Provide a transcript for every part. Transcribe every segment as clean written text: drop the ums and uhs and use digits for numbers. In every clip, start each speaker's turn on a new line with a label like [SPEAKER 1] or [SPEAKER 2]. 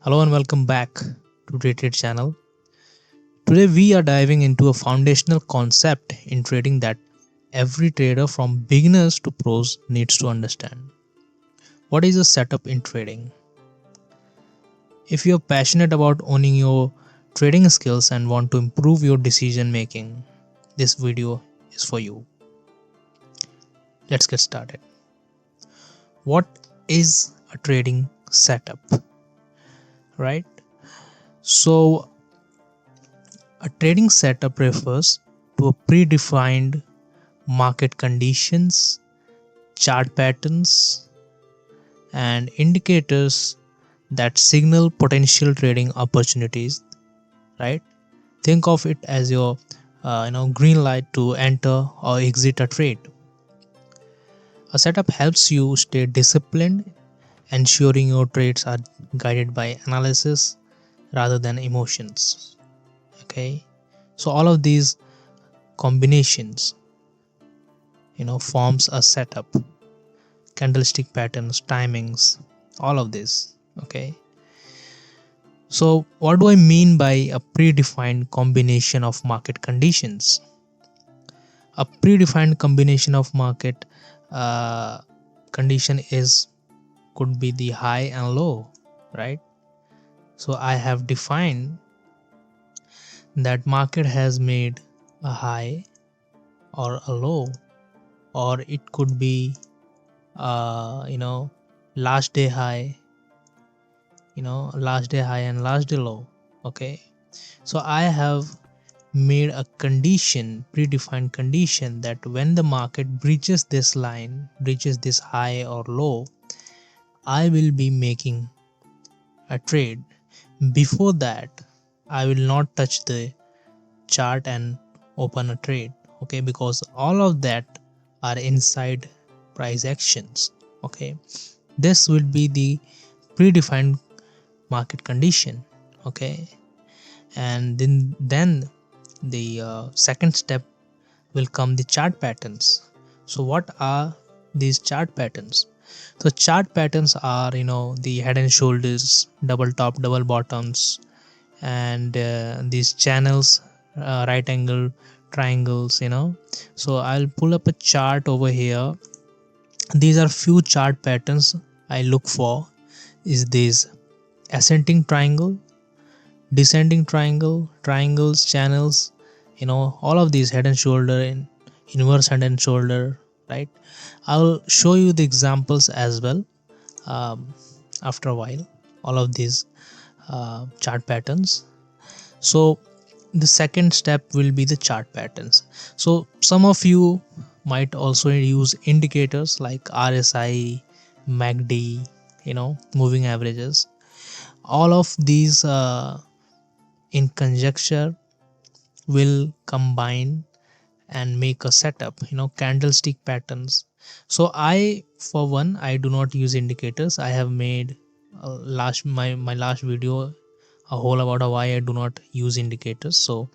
[SPEAKER 1] Hello and welcome back to Rated channel. Today we are diving into a foundational concept in trading that every trader from beginners to pros needs to understand. What is a setup in trading? If you are passionate about owning your trading skills and want to improve your decision making, this video is for you. Let's get started. What is a trading setup? Right? So a trading setup refers to a predefined market conditions, chart patterns, and indicators that signal potential trading opportunities. Right? Think of it as your green light to enter or exit a trade. A setup helps you stay disciplined, ensuring your trades are guided by analysis rather than emotions. Okay, so all of these combinations forms a setup: candlestick patterns, timings, all of this. Okay, so what do I mean by a predefined combination of market conditions? A predefined combination of market uh, condition is could be the high and low, right? So I have defined that market has made a high or a low, or it could be uh, you know last day high, last day high and last day low. Okay, so I have made a condition, predefined condition, that when the market breaches this line, breaches this high or low, I will be making a trade. Before that, I will not touch the chart and open a trade. Okay, because all of that are inside price actions. Okay, this will be the predefined market condition. Okay, and then the second step will come the chart patterns. So what are these chart patterns? So chart patterns are the head and shoulders, double top, double bottoms, and these channels, right angle triangles. So I'll pull up a chart over here. These are few chart patterns I look for. Is this ascending triangle, descending triangle, triangles, channels, all of these, head and shoulder, in inverse head and shoulder, right? I'll show you the examples as well, um, after a while, all of these chart patterns. So the second step will be the chart patterns. So some of you might also use indicators like RSI, MACD, moving averages. All of these in conjecture will combine and make a setup, candlestick patterns. So I, for one, I do not use indicators. I have made last my last video a whole about why I do not use indicators. So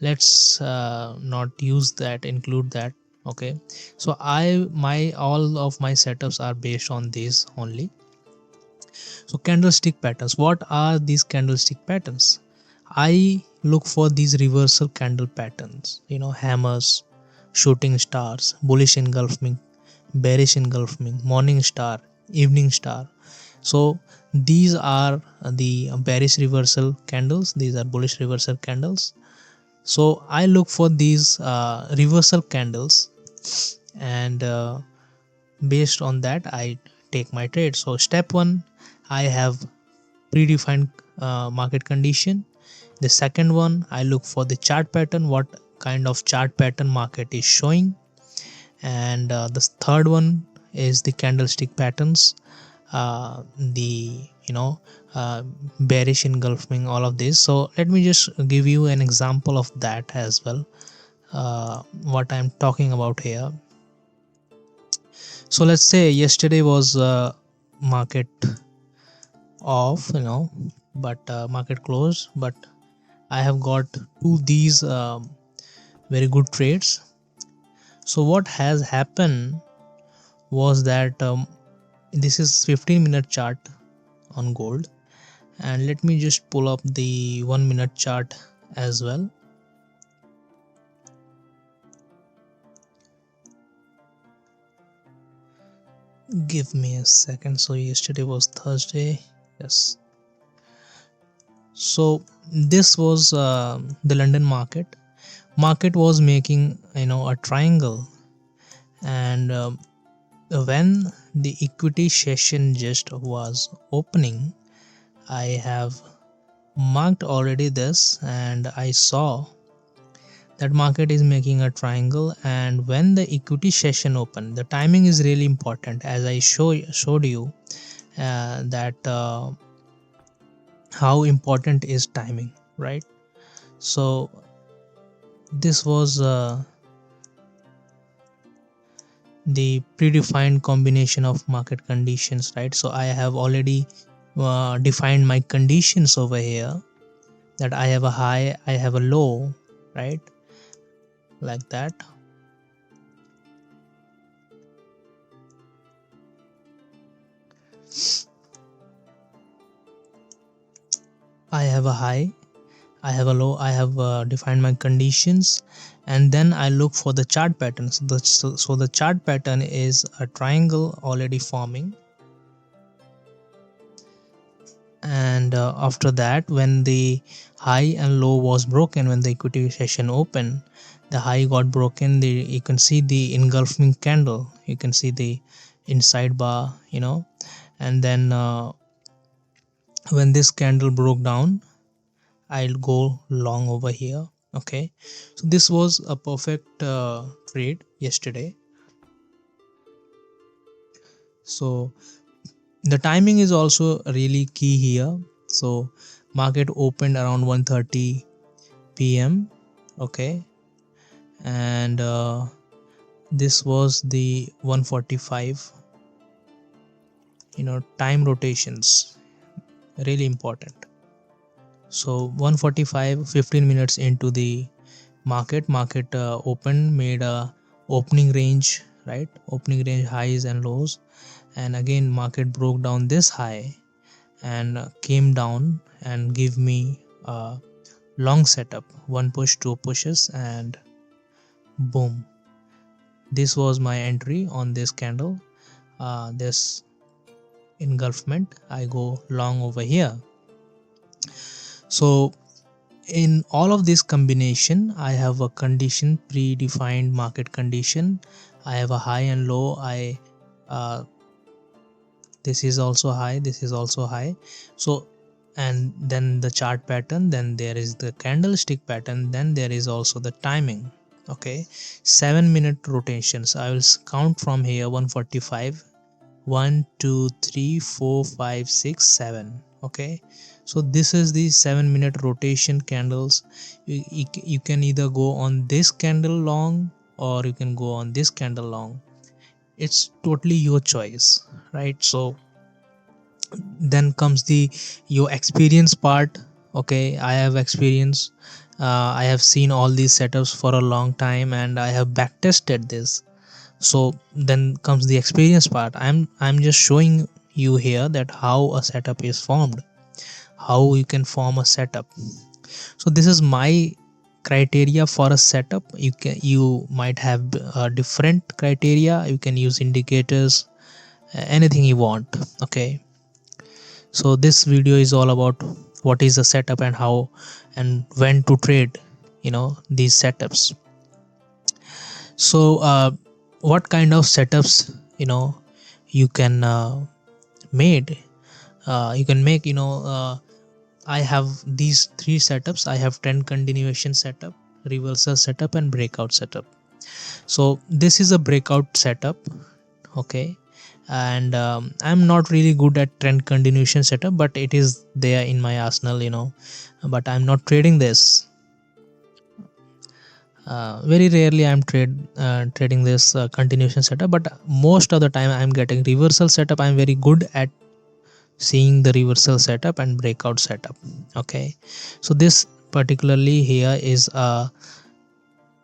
[SPEAKER 1] let's not use that, include that. Okay, so I my all of my setups are based on this only. So candlestick patterns, what are these candlestick patterns? I look for these reversal candle patterns, hammers, shooting stars, bullish engulfing, bearish engulfing, morning star, evening star. So these are the bearish reversal candles, these are bullish reversal candles. So I look for these reversal candles, and based on that I take my trade. So step 1, I have predefined market condition. The second one, I look for the chart pattern, what kind of chart pattern market is showing. And the third one is the candlestick patterns, the bearish engulfing, all of this. So let me just give you an example of that as well, what I'm talking about here. So let's say yesterday was market off, but market closed, but I have got two these very good trades. So what has happened was that this is 15-minute chart on gold, And let me just pull up the 1 minute chart as well. Give me a second. So yesterday was Thursday. Yes. So this was the London market was making a triangle, and when the equity session just was opening, I have marked already this, and I saw that market is making a triangle. And when the equity session open, the timing is really important, as I showed you that how important is timing, right? So this was the predefined combination of market conditions, right? So I have already defined my conditions over here, that I have a high, I have a low, right? Like that. I have a high, I have a low, I have defined my conditions, and then I look for the chart pattern. So the chart pattern is a triangle already forming. And after that, when the high and low was broken, when the equity session opened, the high got broken. You can see the engulfing candle, you can see the inside bar, and then when this candle broke down, I'll go long over here. Okay, so this was a perfect trade yesterday. So the timing is also really key here. So market opened around 1:30 p.m. Okay, and this was the 145, time rotations, really important. So 145, 15 minutes into the market opened, made a opening range, right? Opening range highs and lows, and again market broke down this high and came down and give me a long setup, one push, two pushes, and boom, this was my entry on this candle. This engulfment, I go long over here. So in all of this combination, I have a condition, predefined market condition. I have a high and low. uh, this is also high, this is also high. So, and then the chart pattern, then there is the candlestick pattern, then there is also the timing. Okay, 7 minute rotations, I will count from here. 145, 1 2 3 4 5 6 7. Okay, so this is the 7 minute rotation candles. You can either go on this candle long, or you can go on this candle long. It's totally your choice, right? So then comes the your experience part. Okay, I have experience. I have seen all these setups for a long time, and I have back tested this. So then comes the experience part. I'm just showing you here that how a setup is formed, how you can form a setup. So this is my criteria for a setup. You might have different criteria. You can use indicators, anything you want. Okay, so this video is all about what is a setup and how and when to trade these setups. So what kind of setups you can made you can make. I have these three setups. I have trend continuation setup, reversal setup, and breakout setup. So this is a breakout setup. Okay, and I'm not really good at trend continuation setup, but it is there in my arsenal, but I'm not trading this. Very rarely I'm trading this continuation setup, but most of the time I'm getting reversal setup. I'm very good at seeing the reversal setup and breakout setup. Okay, so this particularly here is a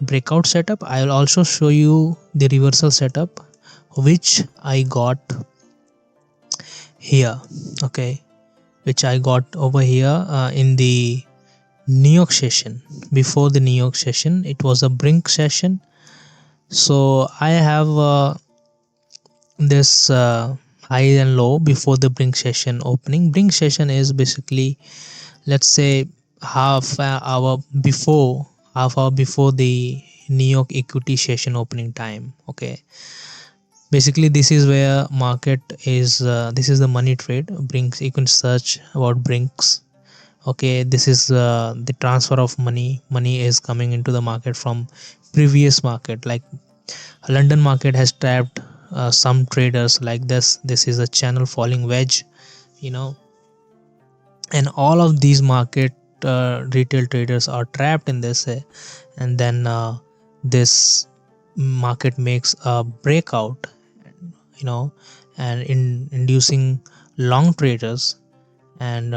[SPEAKER 1] breakout setup. I will also show you the reversal setup which I got here. Okay, which I got over here in the New York session. Before the New York session, it was a brink session. So I have this high and low before the brink session opening. Brink session is basically, let's say, half hour before the New York equity session opening time. Okay, basically this is where market is, this is the money trade. Brinks, you can search about brinks. Okay, this is the transfer of money is coming into the market from previous market. Like London market has trapped some traders like this is a channel falling wedge, you know, and all of these market retail traders are trapped in this, and then this market makes a breakout, you know, and in inducing long traders. And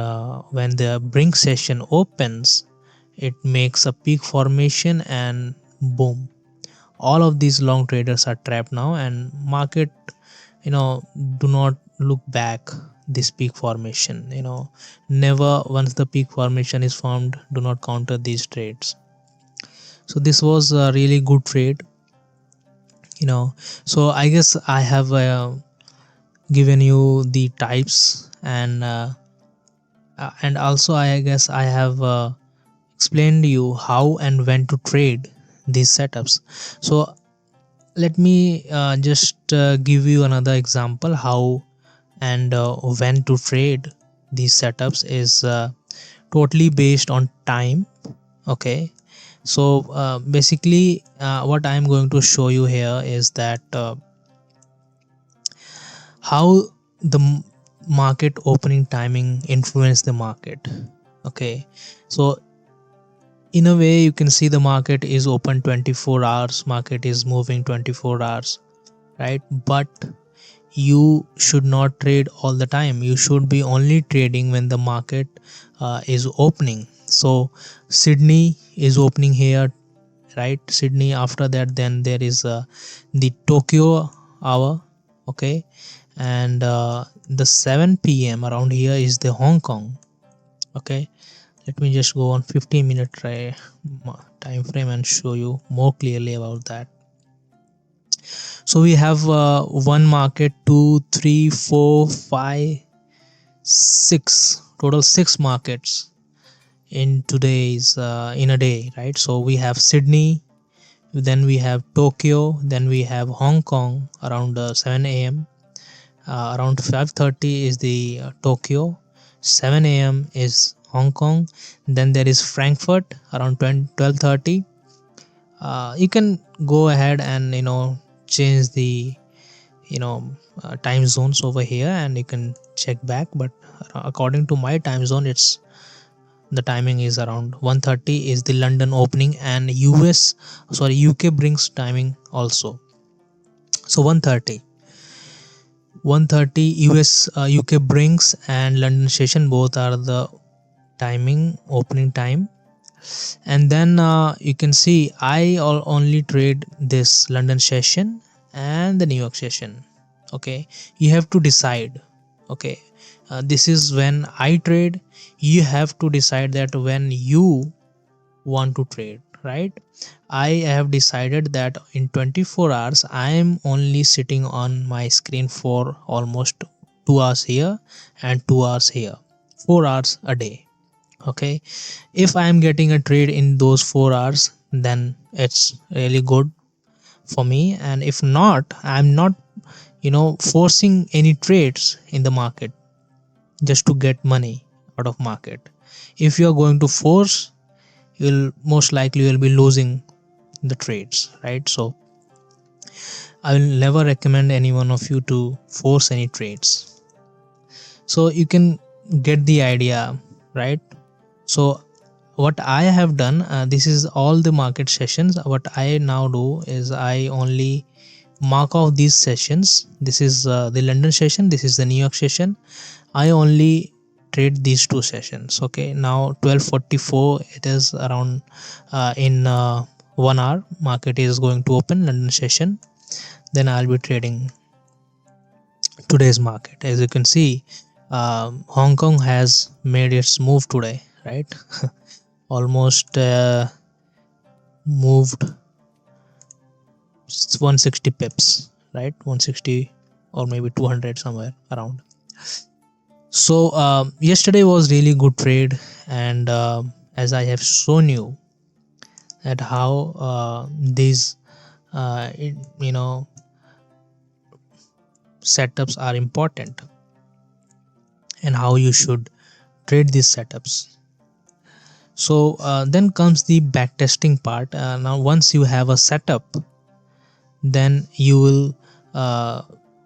[SPEAKER 1] when the brink session opens, it makes a peak formation, and boom, all of these long traders are trapped now, and market, you know, do not look back this peak formation, you know, never. Once the peak formation is formed, do not counter these trades. So this was a really good trade, you know. So I guess I have given you the types, and also I guess I have explained you how and when to trade these setups. So let me just give you another example how and when to trade these setups is totally based on time. Okay, so basically what I'm going to show you here is that how the market opening timing influence the market. Okay, so in a way you can see the market is open 24 hours, market is moving 24 hours, right? But you should not trade all the time. You should be only trading when the market is opening. So Sydney is opening here, right? Sydney, after that then there is the Tokyo hour. Okay, and the 7 p.m. around here is the Hong Kong. Okay, let me just go on 15-minute time frame and show you more clearly about that. So we have one market, two, three, four, five, six, total six markets in today's in a day, right? So we have Sydney, then we have Tokyo, then we have Hong Kong around 7 a.m. Around 5:30 is the Tokyo, 7 a.m. is Hong Kong, then there is Frankfurt around 12:30. You can go ahead and, you know, change the, you know, time zones over here, and you can check back. But according to my time zone, it's the timing is around 1:30 is the London opening, and UK brings timing also. So 1:30 US UK brings and London session, both are the timing opening time. And then you can see only trade this London session and the New York session. Okay, you have to decide. Okay, this is when I trade. You have to decide that when you want to trade, right? I have decided that in 24 hours I am only sitting on my screen for almost 2 hours here and 2 hours here, 4 hours a day. Okay, if I am getting a trade in those 4 hours, then it's really good for me. And if not, I'm not, you know, forcing any trades in the market just to get money out of market. If you are going to force, you'll most likely will be losing the trades, right? So I will never recommend any one of you to force any trades. So you can get the idea, right? So what I have done, this is all the market sessions. What I now do is I only mark off these sessions. This is the London session, this is the New York session. I only trade these two sessions. Okay, now 12:44 it is around, in 1 hour market is going to open London session. Then I'll be trading today's market. As you can see, Hong Kong has made its move today, right? Almost moved 160 pips, right? 160 or maybe 200 somewhere around. So yesterday was really good trade, and as I have shown you that how these you know setups are important and how you should trade these setups. So then comes the backtesting part. Now once you have a setup, then you will uh,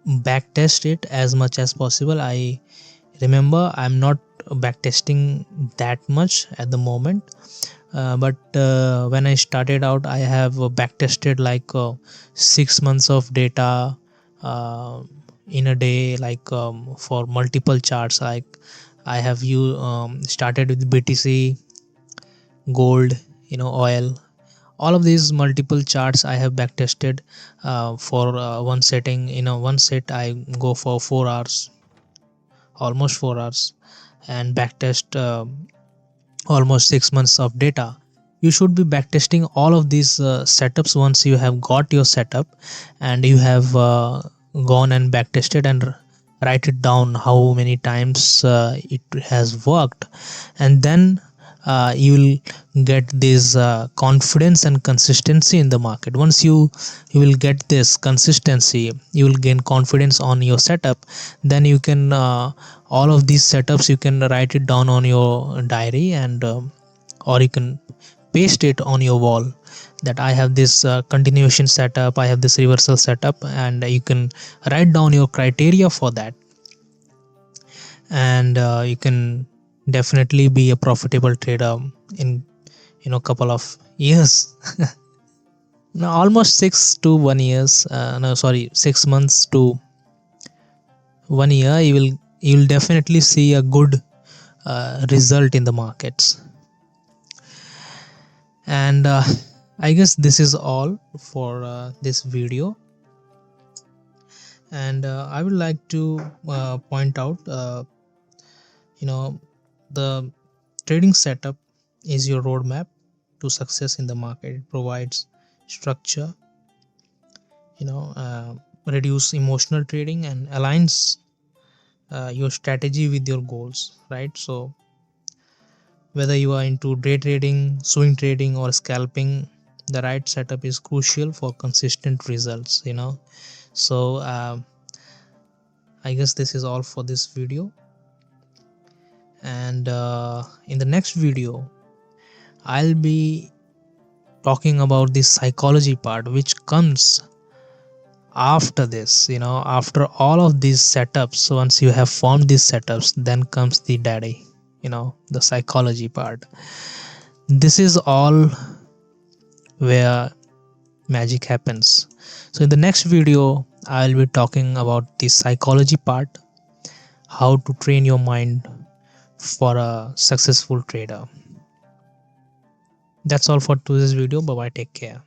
[SPEAKER 1] backtest it as much as possible. I remember I'm not backtesting that much at the moment, but when I started out, I have backtested like 6 months of data uh, in a day, like for multiple charts. Like I have you started with BTC, gold, oil. All of these multiple charts I have backtested for one setting. One set I go for 4 hours, almost 4 hours, and backtest almost 6 months of data. You should be backtesting all of these setups once you have got your setup and you have gone and backtested and write it down how many times it has worked, and then you will get this confidence and consistency in the market. Once you will get this consistency, you will gain confidence on your setup. Then you can all of these setups you can write it down on your diary, and or you can paste it on your wall, that I have this continuation setup, I have this reversal setup, and you can write down your criteria for that, and you can definitely be a profitable trader in couple of years. Now almost 6 to 1 years, no, sorry, 6 months to 1 year, you will definitely see a good result in the markets. And I guess this is all for this video, and I would like to point out you know the trading setup is your roadmap to success in the market. It provides structure, reduce emotional trading, and aligns your strategy with your goals, right? So whether you are into day trading, swing trading, or scalping, the right setup is crucial for consistent results. So I guess this is all for this video, and in the next video I'll be talking about the psychology part, which comes after this. After all of these setups, once you have formed these setups, then comes the daddy, the psychology part. This is all where magic happens. So in the next video I'll be talking about the psychology part, how to train your mind for a successful trader. That's all for today's video. Bye bye, take care.